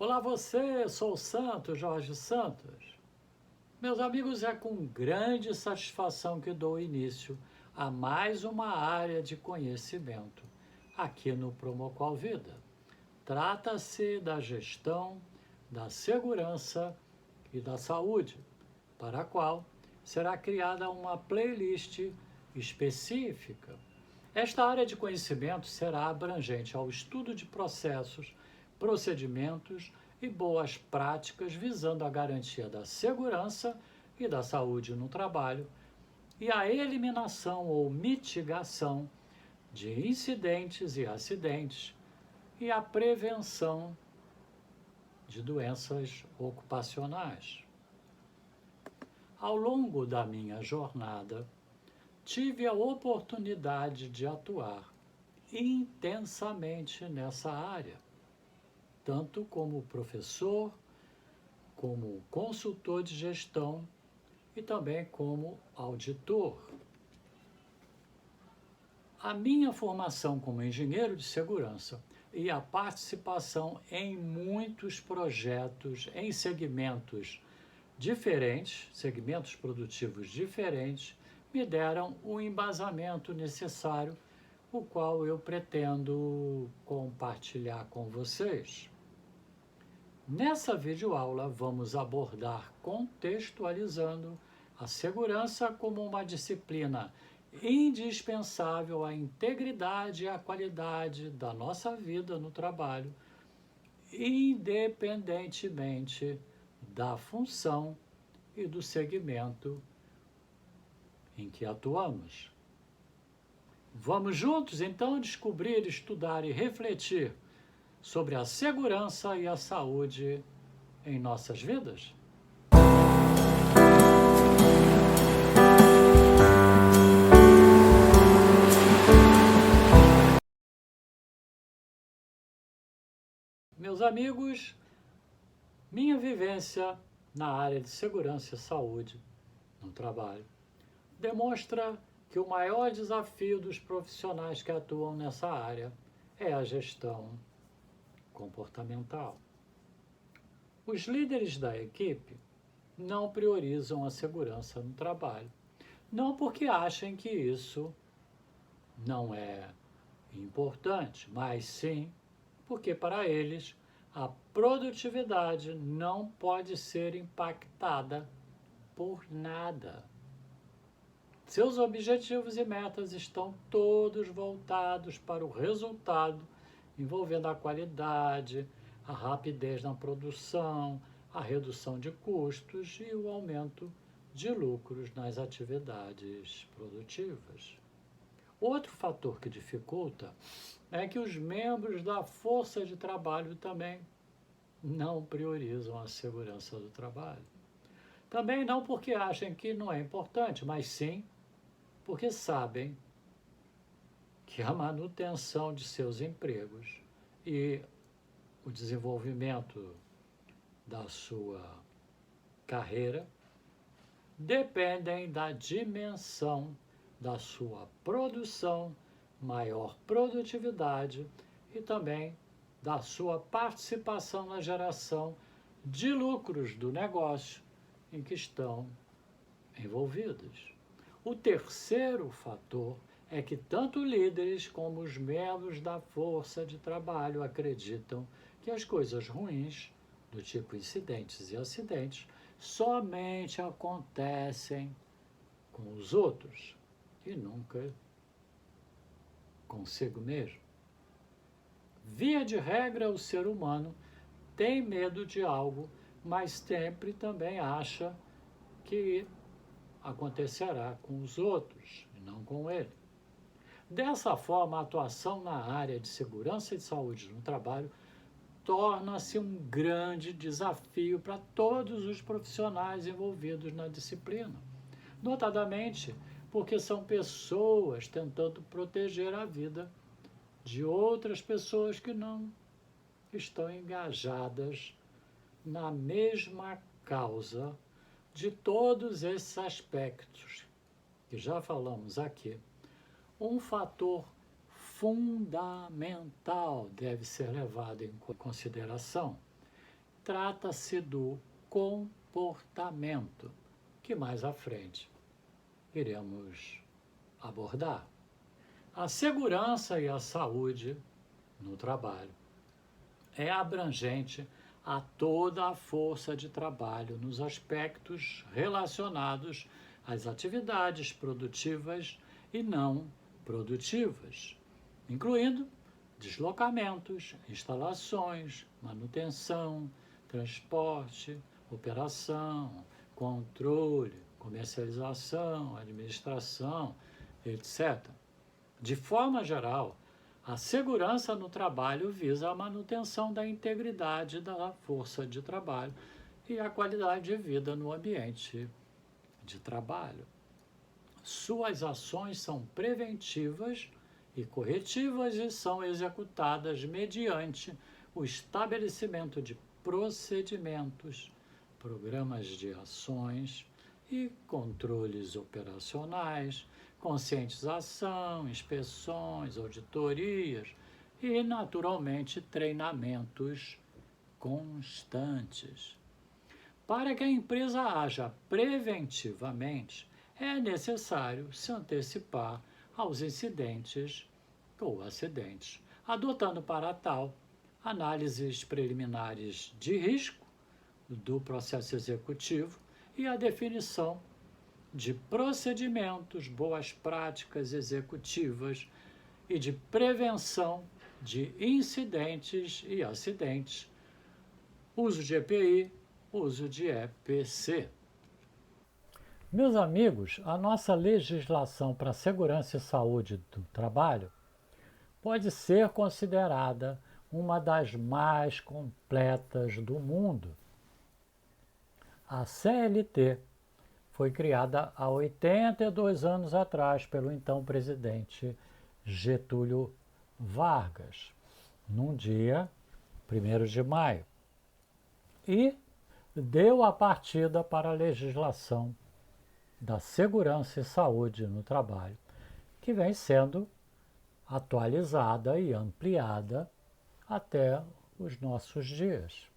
Olá você, sou o Santos, Jorge Santos. Meus amigos, é com grande satisfação que dou início a mais uma área de conhecimento aqui no Promoqual Vida. Trata-se da gestão, da segurança e da saúde, para a qual será criada uma playlist específica. Esta área de conhecimento será abrangente ao estudo de processos, procedimentos e boas práticas visando a garantia da segurança e da saúde no trabalho e a eliminação ou mitigação de incidentes e acidentes e a prevenção de doenças ocupacionais. Ao longo da minha jornada, tive a oportunidade de atuar intensamente nessa área, tanto como professor, como consultor de gestão e também como auditor. A minha formação como engenheiro de segurança e a participação em muitos projetos em segmentos diferentes, segmentos produtivos diferentes, me deram o embasamento necessário, o qual eu pretendo compartilhar com vocês. Nessa videoaula, vamos abordar contextualizando a segurança como uma disciplina indispensável à integridade e à qualidade da nossa vida no trabalho, independentemente da função e do segmento em que atuamos. Vamos juntos, então, descobrir, estudar e refletir sobre a segurança e a saúde em nossas vidas? Meus amigos, minha vivência na área de segurança e saúde no trabalho demonstra que o maior desafio dos profissionais que atuam nessa área é a gestão comportamental. Os líderes da equipe não priorizam a segurança no trabalho, não porque achem que isso não é importante, mas sim porque para eles a produtividade não pode ser impactada por nada. Seus objetivos e metas estão todos voltados para o resultado, envolvendo a qualidade, a rapidez na produção, a redução de custos e o aumento de lucros nas atividades produtivas. Outro fator que dificulta é que os membros da força de trabalho também não priorizam a segurança do trabalho. Também não porque achem que não é importante, mas sim porque sabem que a manutenção de seus empregos e o desenvolvimento da sua carreira dependem da dimensão da sua produção, maior produtividade e também da sua participação na geração de lucros do negócio em que estão envolvidos. O terceiro fator é que tanto líderes como os membros da força de trabalho acreditam que as coisas ruins, do tipo incidentes e acidentes, somente acontecem com os outros e nunca consigo mesmo. Via de regra, o ser humano tem medo de algo, mas sempre também acha que acontecerá com os outros e não com ele. Dessa forma, a atuação na área de segurança e de saúde no trabalho torna-se um grande desafio para todos os profissionais envolvidos na disciplina, notadamente porque são pessoas tentando proteger a vida de outras pessoas que não estão engajadas na mesma causa de todos esses aspectos que já falamos aqui. Um fator fundamental deve ser levado em consideração, trata-se do comportamento, que mais à frente iremos abordar. A segurança e a saúde no trabalho é abrangente a toda a força de trabalho nos aspectos relacionados às atividades produtivas e não produtivas, incluindo deslocamentos, instalações, manutenção, transporte, operação, controle, comercialização, administração, etc. De forma geral, a segurança no trabalho visa a manutenção da integridade da força de trabalho e a qualidade de vida no ambiente de trabalho. Suas ações são preventivas e corretivas e são executadas mediante o estabelecimento de procedimentos, programas de ações e controles operacionais, conscientização, inspeções, auditorias e, naturalmente, treinamentos constantes. Para que a empresa haja preventivamente, é necessário se antecipar aos incidentes ou acidentes, adotando para tal análises preliminares de risco do processo executivo e a definição de procedimentos, boas práticas executivas e de prevenção de incidentes e acidentes, uso de EPI, uso de EPC. Meus amigos, a nossa legislação para a segurança e saúde do trabalho pode ser considerada uma das mais completas do mundo. A CLT foi criada há 82 anos atrás pelo então presidente Getúlio Vargas, num dia 1º de maio, e deu a partida para a legislação da segurança e saúde no trabalho, que vem sendo atualizada e ampliada até os nossos dias.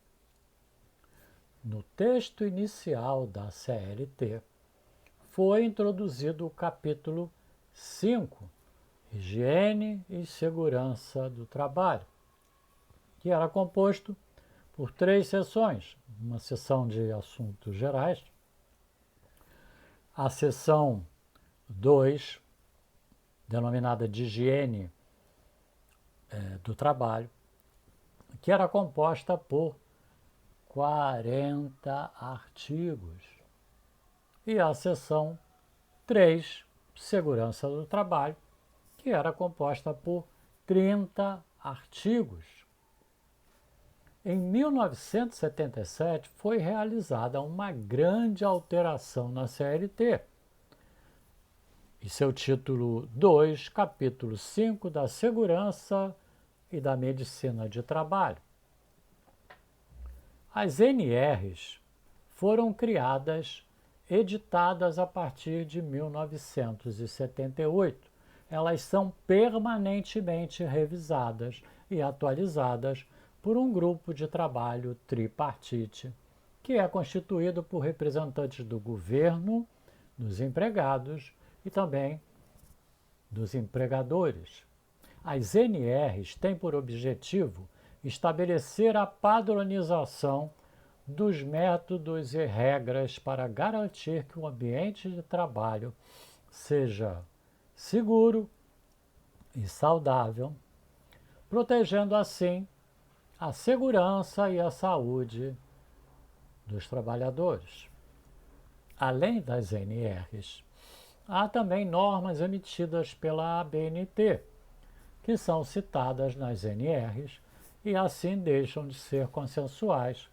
No texto inicial da CLT, foi introduzido o capítulo 5, Higiene e Segurança do Trabalho, que era composto por 3 seções, uma seção de assuntos gerais, a seção 2, denominada de higiene do trabalho, que era composta por 40 artigos. E a seção 3, segurança do trabalho, que era composta por 30 artigos. Em 1977, foi realizada uma grande alteração na CLT, e seu título 2, capítulo 5 da Segurança e da Medicina de Trabalho. As NRs foram criadas, editadas a partir de 1978. Elas são permanentemente revisadas e atualizadas por um grupo de trabalho tripartite, que é constituído por representantes do governo, dos empregados e também dos empregadores. As NRs têm por objetivo estabelecer a padronização dos métodos e regras para garantir que o ambiente de trabalho seja seguro e saudável, protegendo assim a segurança e a saúde dos trabalhadores. Além das NRs, há também normas emitidas pela ABNT, que são citadas nas NRs e assim deixam de ser consensuais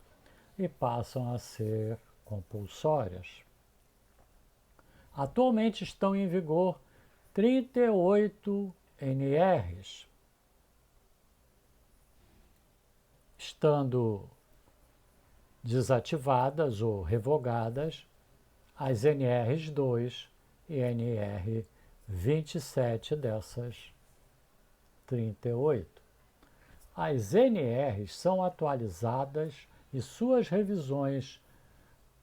e passam a ser compulsórias. Atualmente estão em vigor 38 NRs, estando desativadas ou revogadas as NRs 2 e NR 27 dessas 38. As NRs são atualizadas e suas revisões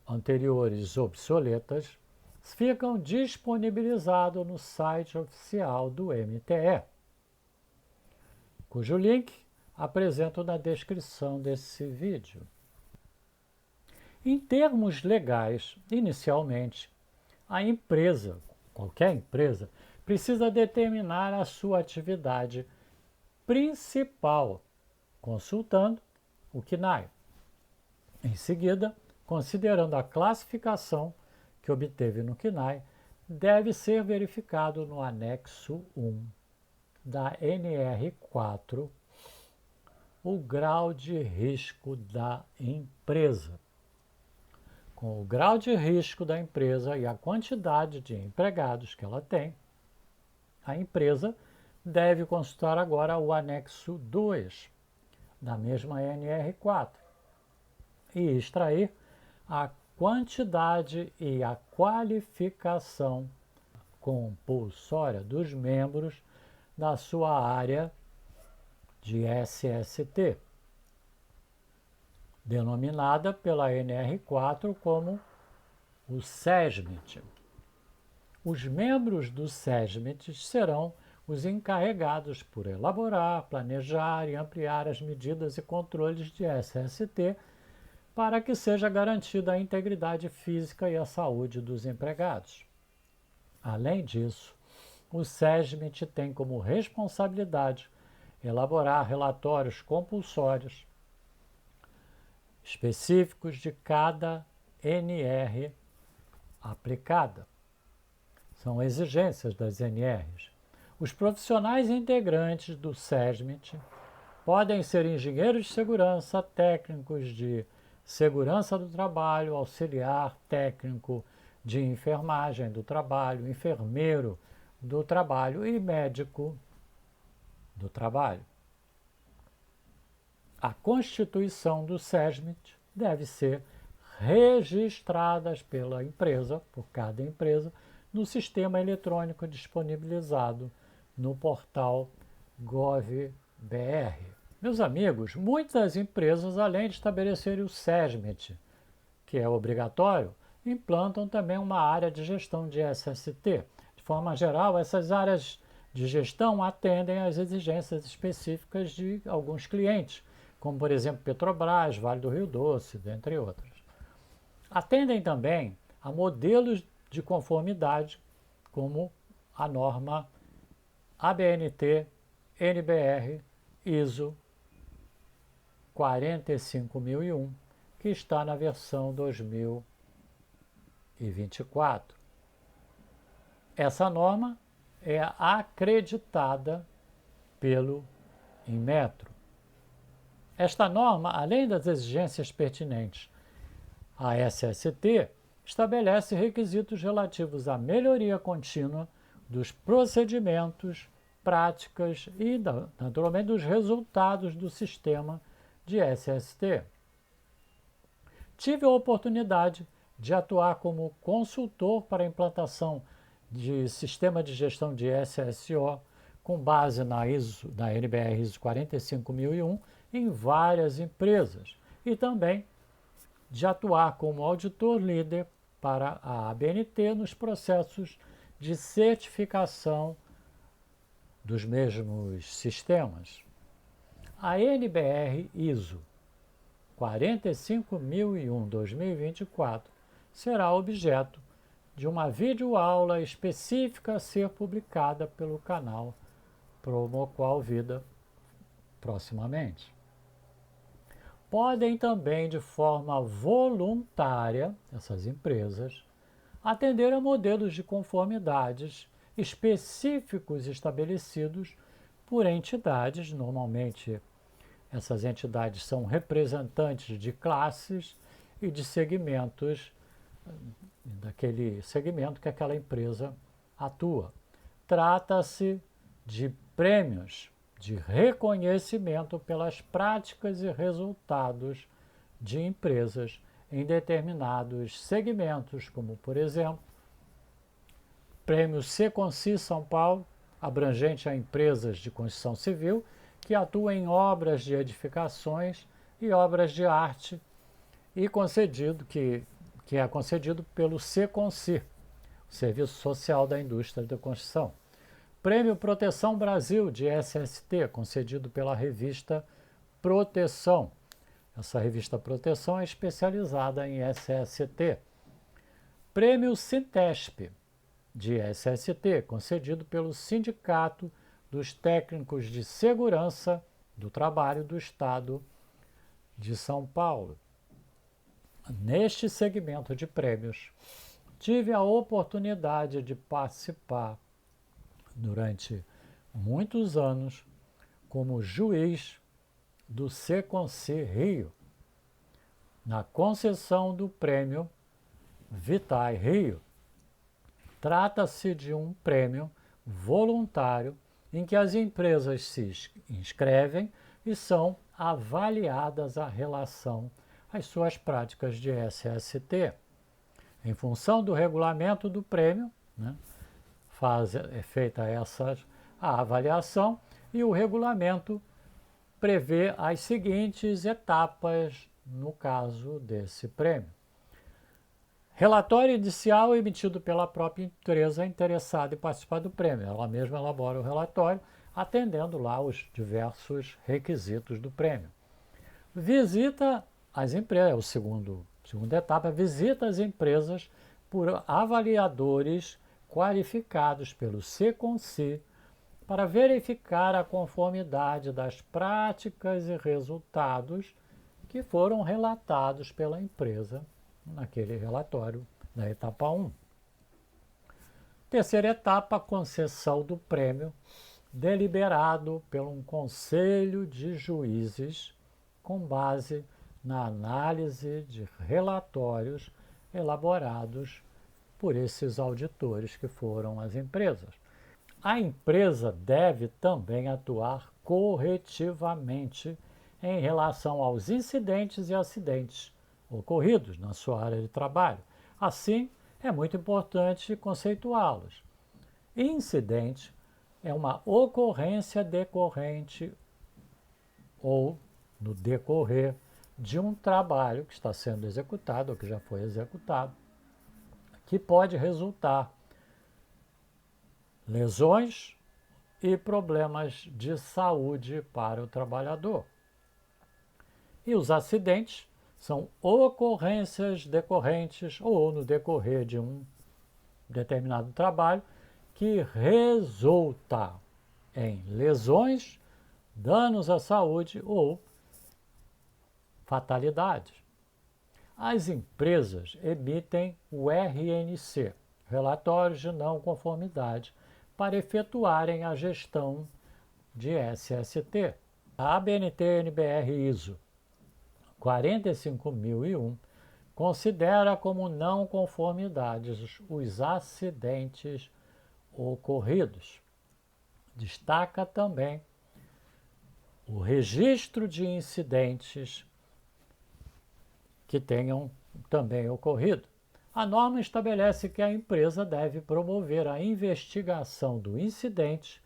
anteriores obsoletas ficam disponibilizados no site oficial do MTE, cujo link apresento na descrição desse vídeo. Em termos legais, inicialmente, a empresa, qualquer empresa, precisa determinar a sua atividade principal, consultando o CNAE. Em seguida, considerando a classificação que obteve no CNAE, deve ser verificado no anexo 1 da NR4 o grau de risco da empresa. Com o grau de risco da empresa e a quantidade de empregados que ela tem, a empresa deve consultar agora o anexo 2 da mesma NR4 e extrair a quantidade e a qualificação compulsória dos membros da sua área de SST, denominada pela NR4 como o SESMIT. Os membros do SESMIT serão os encarregados por elaborar, planejar e ampliar as medidas e controles de SST para que seja garantida a integridade física e a saúde dos empregados. Além disso, o SESMIT tem como responsabilidade elaborar relatórios compulsórios específicos de cada NR aplicada. São exigências das NRs. Os profissionais integrantes do SESMIT podem ser engenheiros de segurança, técnicos de segurança do trabalho, auxiliar técnico de enfermagem do trabalho, enfermeiro do trabalho e médico do trabalho. A constituição do SESMIT deve ser registrada pela empresa, por cada empresa, no sistema eletrônico disponibilizado no portal GovBR. Meus amigos, muitas empresas, além de estabelecerem o SESMIT, que é obrigatório, implantam também uma área de gestão de SST. De forma geral, essas áreas de gestão atendem às exigências específicas de alguns clientes, como, por exemplo, Petrobras, Vale do Rio Doce, dentre outros. Atendem também a modelos de conformidade, como a norma ABNT, NBR, ISO 45001, que está na versão 2024. Essa norma é acreditada pelo Inmetro. Esta norma, além das exigências pertinentes à SST, estabelece requisitos relativos à melhoria contínua dos procedimentos, práticas e, naturalmente, dos resultados do sistema de SST. Tive a oportunidade de atuar como consultor para a implantação de sistema de gestão de SSO com base na NBR ISO 45001 em várias empresas e também de atuar como auditor líder para a ABNT nos processos de certificação dos mesmos sistemas. A NBR ISO 45001-2024 será objeto de uma videoaula específica a ser publicada pelo canal Promoqual Vida proximamente. Podem também, de forma voluntária, essas empresas, atender a modelos de conformidades específicos estabelecidos por entidades. Normalmente, essas entidades são representantes de classes e de segmentos, daquele segmento que aquela empresa atua. Trata-se de prêmios de reconhecimento pelas práticas e resultados de empresas em determinados segmentos, como, por exemplo, Prêmio Seconci São Paulo, abrangente a empresas de construção civil que atuam em obras de edificações e obras de arte e que é concedido pelo SECONSI, Serviço Social da Indústria da Construção. Prêmio Proteção Brasil de SST, concedido pela revista Proteção. Essa revista Proteção é especializada em SST. Prêmio Sintesp de SST, concedido pelo Sindicato dos Técnicos de Segurança do Trabalho do Estado de São Paulo. Neste segmento de prêmios, tive a oportunidade de participar durante muitos anos como juiz do SECONSI Rio, na concessão do prêmio Vitae Rio. Trata-se de um prêmio voluntário em que as empresas se inscrevem e são avaliadas a relação às suas práticas de SST. Em função do regulamento do prêmio, né, é feita a avaliação e o regulamento prevê as seguintes etapas no caso desse prêmio. Relatório inicial emitido pela própria empresa interessada em participar do prêmio. Ela mesma elabora o relatório, atendendo lá os diversos requisitos do prêmio. Visita as empresas, segunda etapa, visita as empresas por avaliadores qualificados pelo SECONSI para verificar a conformidade das práticas e resultados que foram relatados pela empresa naquele relatório da etapa 1. Terceira etapa, concessão do prêmio, deliberado por um conselho de juízes com base na análise de relatórios elaborados por esses auditores que foram as empresas. A empresa deve também atuar corretivamente em relação aos incidentes e acidentes ocorridos na sua área de trabalho. Assim, é muito importante conceituá-los. Incidente é uma ocorrência decorrente ou no decorrer de um trabalho que está sendo executado ou que já foi executado, que pode resultar lesões e problemas de saúde para o trabalhador. E os acidentes são ocorrências decorrentes ou no decorrer de um determinado trabalho que resulta em lesões, danos à saúde ou fatalidades. As empresas emitem o RNC, Relatórios de Não Conformidade, para efetuarem a gestão de SST. A ABNT-NBR ISO 45001 considera como não conformidades os acidentes ocorridos. Destaca também o registro de incidentes que tenham também ocorrido. A norma estabelece que a empresa deve promover a investigação do incidente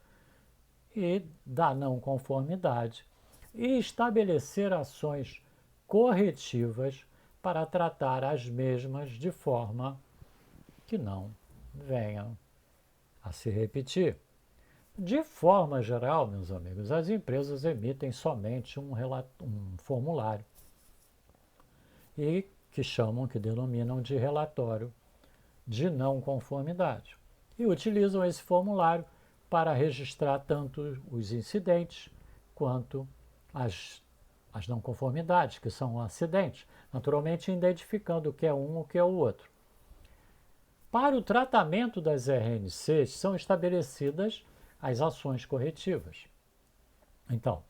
e da não conformidade e estabelecer ações corretivas para tratar as mesmas de forma que não venham a se repetir. De forma geral, meus amigos, as empresas emitem somente um formulário e que denominam de relatório de não conformidade. E utilizam esse formulário para registrar tanto os incidentes quanto as não conformidades, que são acidentes, naturalmente identificando o que é um e o que é o outro. Para o tratamento das RNCs, são estabelecidas as ações corretivas. Então,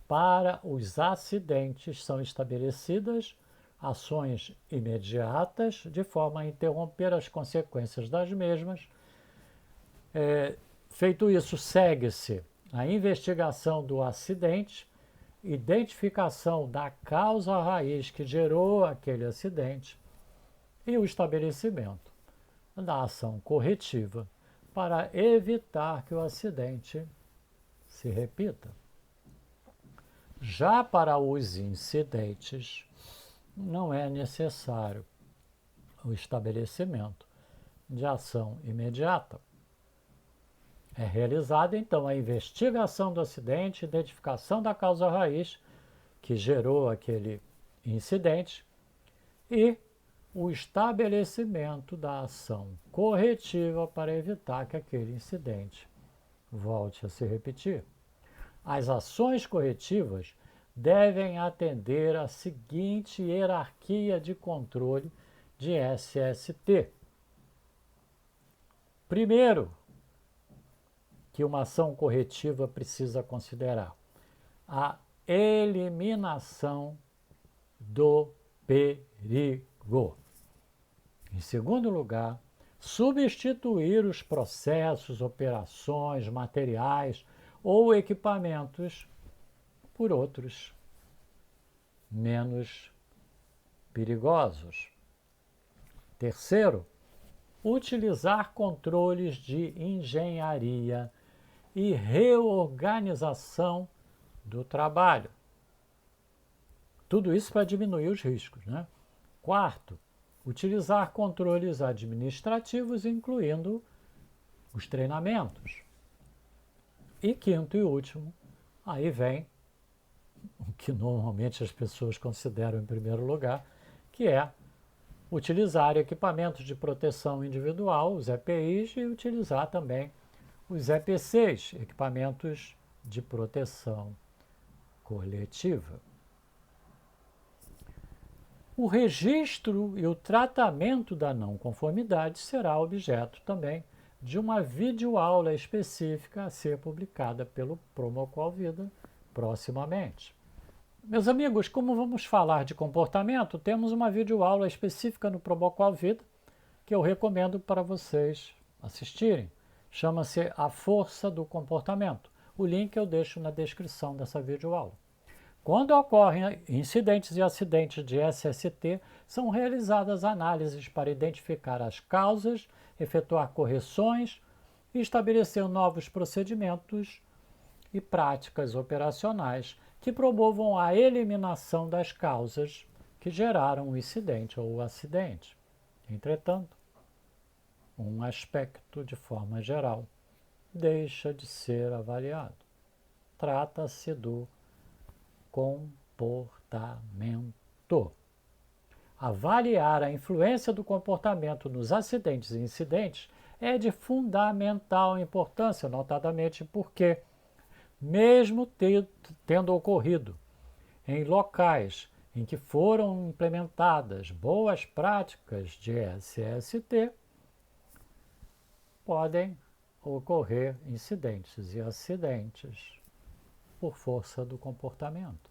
para os acidentes, são estabelecidas ações imediatas, de forma a interromper as consequências das mesmas. Feito isso, segue-se a investigação do acidente, identificação da causa raiz que gerou aquele acidente e o estabelecimento da ação corretiva para evitar que o acidente se repita. Já para os incidentes, não é necessário o estabelecimento de ação imediata. É realizada, então, a investigação do acidente, identificação da causa raiz que gerou aquele incidente e o estabelecimento da ação corretiva para evitar que aquele incidente volte a se repetir. As ações corretivas devem atender à seguinte hierarquia de controle de SST. Primeiro, que uma ação corretiva precisa considerar a eliminação do perigo. Em segundo lugar, substituir os processos, operações, materiais ou equipamentos por outros menos perigosos. Terceiro, utilizar controles de engenharia e reorganização do trabalho. Tudo isso para diminuir os riscos, né? Quarto, utilizar controles administrativos, incluindo os treinamentos. E quinto e último, aí vem o que normalmente as pessoas consideram em primeiro lugar, que é utilizar equipamentos de proteção individual, os EPIs, e utilizar também os EPCs, equipamentos de proteção coletiva. O registro e o tratamento da não conformidade será objeto também de uma videoaula específica a ser publicada pelo Promocol Vida proximamente. Meus amigos, como vamos falar de comportamento, temos uma videoaula específica no Promocol Vida que eu recomendo para vocês assistirem. Chama-se A Força do Comportamento. O link eu deixo na descrição dessa videoaula. Quando ocorrem incidentes e acidentes de SST, são realizadas análises para identificar as causas, efetuar correções e estabelecer novos procedimentos e práticas operacionais que promovam a eliminação das causas que geraram o incidente ou o acidente. Entretanto, um aspecto, de forma geral, deixa de ser avaliado. Trata-se do comportamento. Avaliar a influência do comportamento nos acidentes e incidentes é de fundamental importância, notadamente porque, mesmo tendo ocorrido em locais em que foram implementadas boas práticas de SST, podem ocorrer incidentes e acidentes por força do comportamento.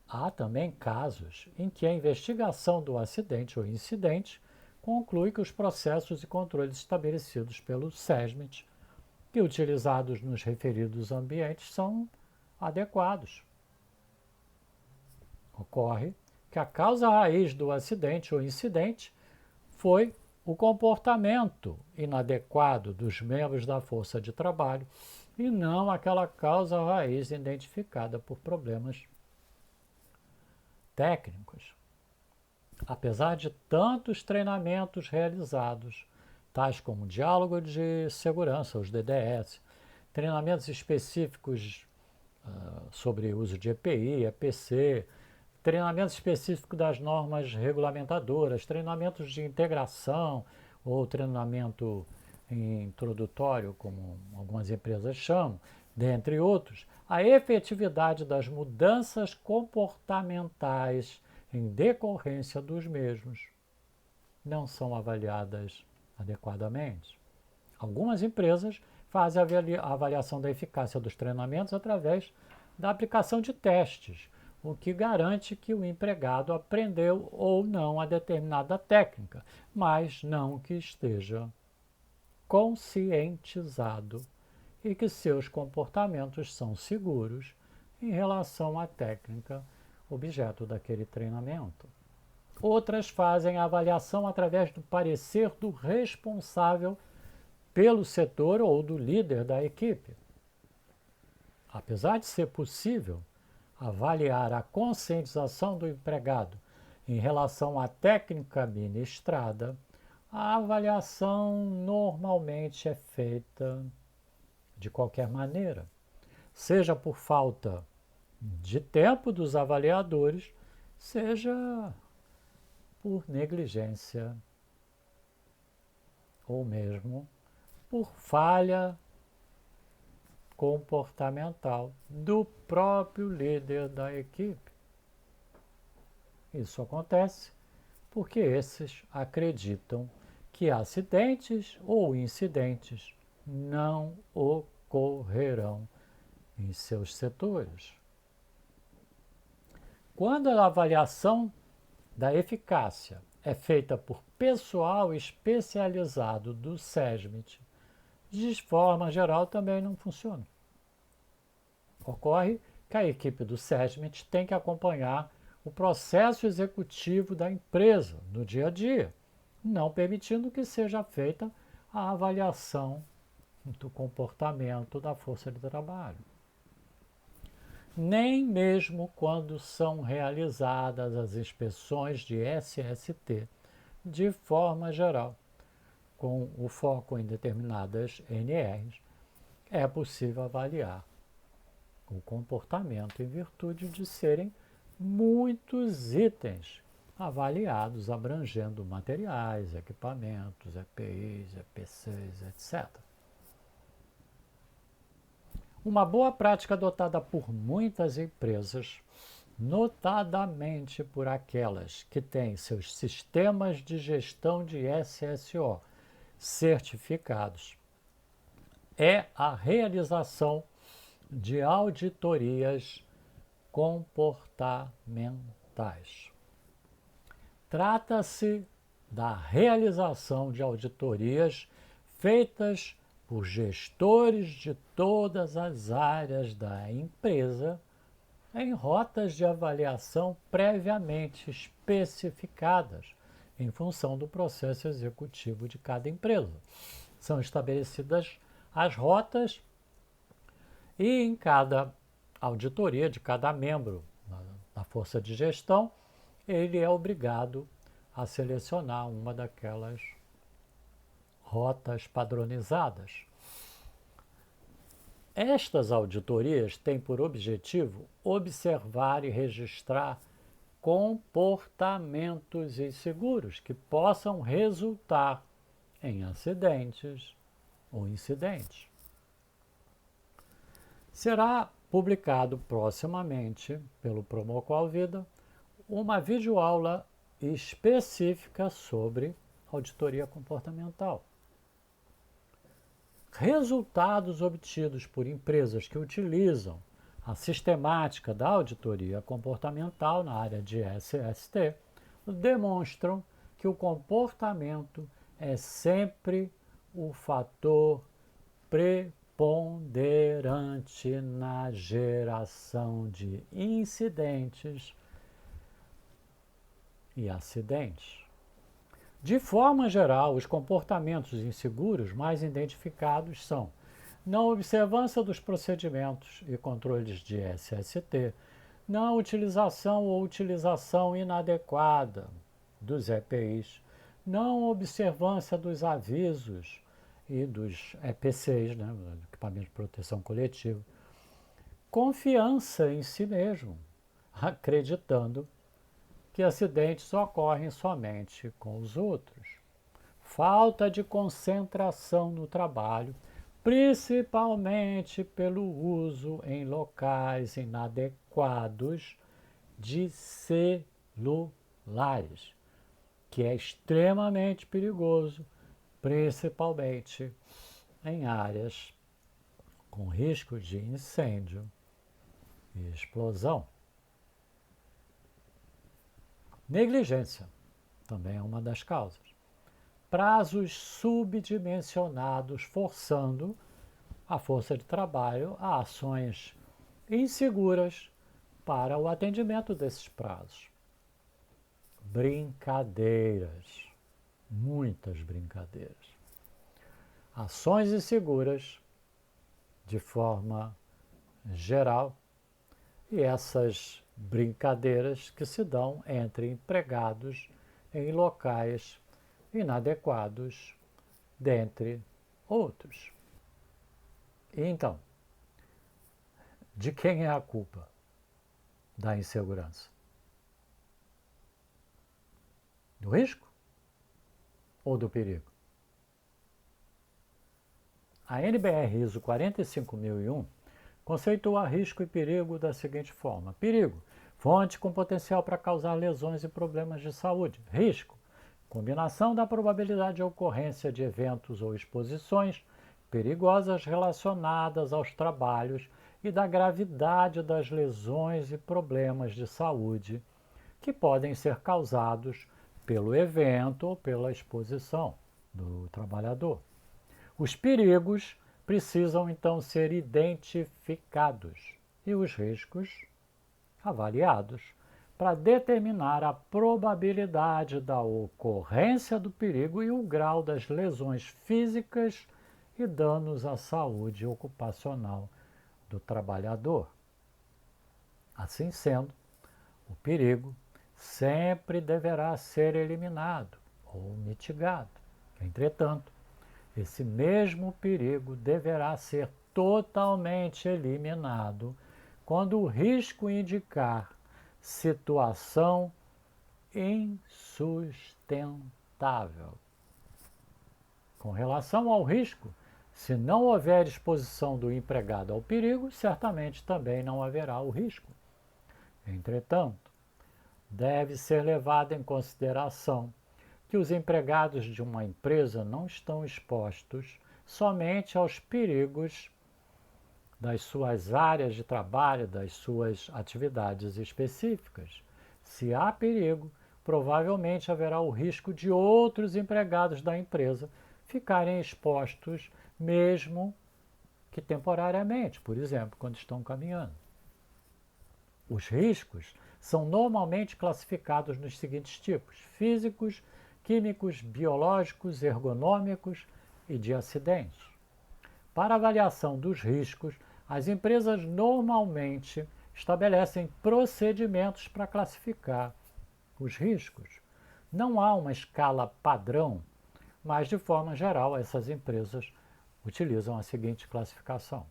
Há também casos em que a investigação do acidente ou incidente conclui que os processos e controles estabelecidos pelo SESMIT e utilizados nos referidos ambientes são adequados. Ocorre que a causa raiz do acidente ou incidente foi o comportamento inadequado dos membros da força de trabalho e não aquela causa raiz identificada por problemas técnicos. Apesar de tantos treinamentos realizados, tais como diálogo de segurança, os DDS, treinamentos específicos sobre uso de EPI, EPC, treinamento específico das normas regulamentadoras, treinamentos de integração ou treinamento introdutório, como algumas empresas chamam, dentre outros, a efetividade das mudanças comportamentais em decorrência dos mesmos não são avaliadas adequadamente. Algumas empresas fazem a avaliação da eficácia dos treinamentos através da aplicação de testes, o que garante que o empregado aprendeu ou não a determinada técnica, mas não que esteja conscientizado e que seus comportamentos são seguros em relação à técnica objeto daquele treinamento. Outras fazem a avaliação através do parecer do responsável pelo setor ou do líder da equipe. Apesar de ser possível avaliar a conscientização do empregado em relação à técnica ministrada, a avaliação normalmente é feita de qualquer maneira, seja por falta de tempo dos avaliadores, seja por negligência ou mesmo por falha comportamental do próprio líder da equipe. Isso acontece porque esses acreditam que acidentes ou incidentes não ocorrerão em seus setores. Quando a avaliação da eficácia é feita por pessoal especializado do SESMIT, de forma geral também não funciona. Ocorre que a equipe do SESMIT tem que acompanhar o processo executivo da empresa no dia a dia, não permitindo que seja feita a avaliação do comportamento da força de trabalho. Nem mesmo quando são realizadas as inspeções de SST, de forma geral, com o foco em determinadas NRs, é possível avaliar o comportamento em virtude de serem muitos itens avaliados, abrangendo materiais, equipamentos, EPIs, EPCs, etc. Uma boa prática adotada por muitas empresas, notadamente por aquelas que têm seus sistemas de gestão de SSO certificados, é a realização de auditorias comportamentais. Trata-se da realização de auditorias feitas por gestores de todas as áreas da empresa em rotas de avaliação previamente especificadas em função do processo executivo de cada empresa. São estabelecidas as rotas e em cada auditoria de cada membro da força de gestão, ele é obrigado a selecionar uma daquelas rotas padronizadas. Estas auditorias têm por objetivo observar e registrar comportamentos inseguros que possam resultar em acidentes ou incidentes. Será publicado proximamente pelo Promoqual Vida uma videoaula específica sobre auditoria comportamental. Resultados obtidos por empresas que utilizam a sistemática da auditoria comportamental na área de SST demonstram que o comportamento é sempre o fator preponderante na geração de incidentes e acidentes. De forma geral, os comportamentos inseguros mais identificados são não observância dos procedimentos e controles de SST, não utilização ou utilização inadequada dos EPIs, não observância dos avisos e dos EPCs, né, equipamento de proteção coletiva, confiança em si mesmo, acreditando que acidentes ocorrem somente com os outros, falta de concentração no trabalho, principalmente pelo uso em locais inadequados de celulares, que é extremamente perigoso, principalmente em áreas com risco de incêndio e explosão. Negligência também é uma das causas. Prazos subdimensionados forçando a força de trabalho a ações inseguras para o atendimento desses prazos. Brincadeiras, muitas brincadeiras. Ações inseguras, de forma geral, e essas brincadeiras que se dão entre empregados em locais inadequados, dentre outros. E então, de quem é a culpa da insegurança? Do risco ou do perigo? A NBR ISO 45001 conceitua risco e perigo da seguinte forma: perigo, fonte com potencial para causar lesões e problemas de saúde. Risco, combinação da probabilidade de ocorrência de eventos ou exposições perigosas relacionadas aos trabalhos e da gravidade das lesões e problemas de saúde que podem ser causados pelo evento ou pela exposição do trabalhador. Os perigos precisam então ser identificados e os riscos avaliados para determinar a probabilidade da ocorrência do perigo e o grau das lesões físicas e danos à saúde ocupacional do trabalhador. Assim sendo, o perigo sempre deverá ser eliminado ou mitigado. Entretanto, esse mesmo perigo deverá ser totalmente eliminado quando o risco indicar situação insustentável. Com relação ao risco, se não houver exposição do empregado ao perigo, certamente também não haverá o risco. Entretanto, deve ser levado em consideração que os empregados de uma empresa não estão expostos somente aos perigos das suas áreas de trabalho, das suas atividades específicas. Se há perigo, provavelmente haverá o risco de outros empregados da empresa ficarem expostos, mesmo que temporariamente, por exemplo, quando estão caminhando. Os riscos são normalmente classificados nos seguintes tipos: físicos, químicos, biológicos, ergonômicos e de acidentes. Para avaliação dos riscos, as empresas normalmente estabelecem procedimentos para classificar os riscos. Não há uma escala padrão, mas de forma geral essas empresas utilizam a seguinte classificação.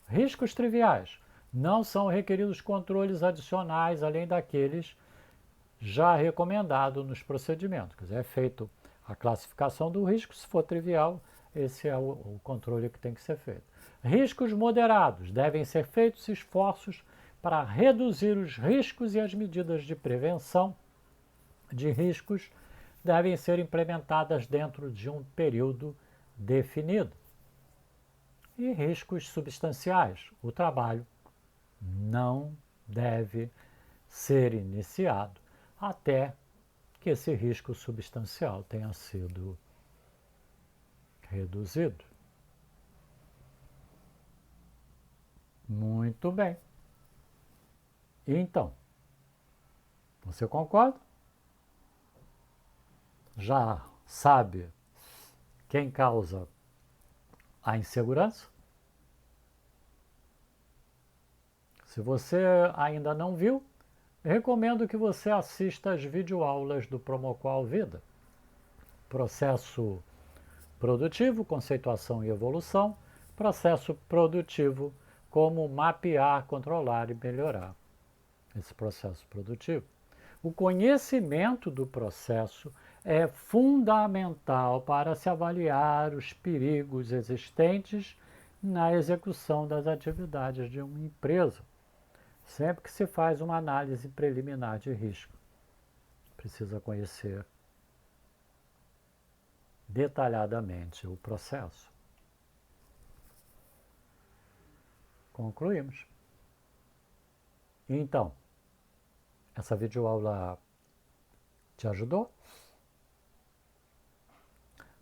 Riscos triviais. Não são requeridos controles adicionais além daqueles já recomendados nos procedimentos. Quer dizer, é feito a classificação do risco, se for trivial, esse é o controle que tem que ser feito. Riscos moderados. Devem ser feitos esforços para reduzir os riscos e as medidas de prevenção de riscos devem ser implementadas dentro de um período definido. E riscos substanciais. O trabalho não deve ser iniciado até que esse risco substancial tenha sido reduzido. Muito bem. Então, você concorda? Já sabe quem causa a insegurança? Se você ainda não viu, recomendo que você assista às videoaulas do Promoqual Vida. Processo produtivo, conceituação e evolução. Processo produtivo, como mapear, controlar e melhorar esse processo produtivo. O conhecimento do processo é fundamental para se avaliar os perigos existentes na execução das atividades de uma empresa. Sempre que se faz uma análise preliminar de risco, precisa conhecer detalhadamente o processo. Concluímos. Então, essa videoaula te ajudou?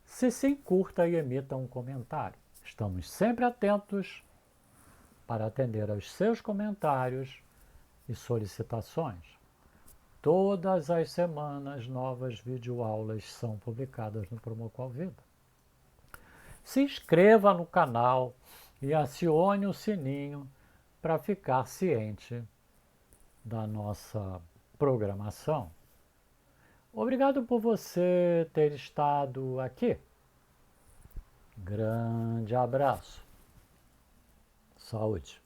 Se sim, curta e emita um comentário. Estamos sempre atentos para atender aos seus comentários e solicitações. Todas as semanas, novas videoaulas são publicadas no Promoqual Vida. Se inscreva no canal e acione o sininho para ficar ciente da nossa programação. Obrigado por você ter estado aqui. Grande abraço. Saúde.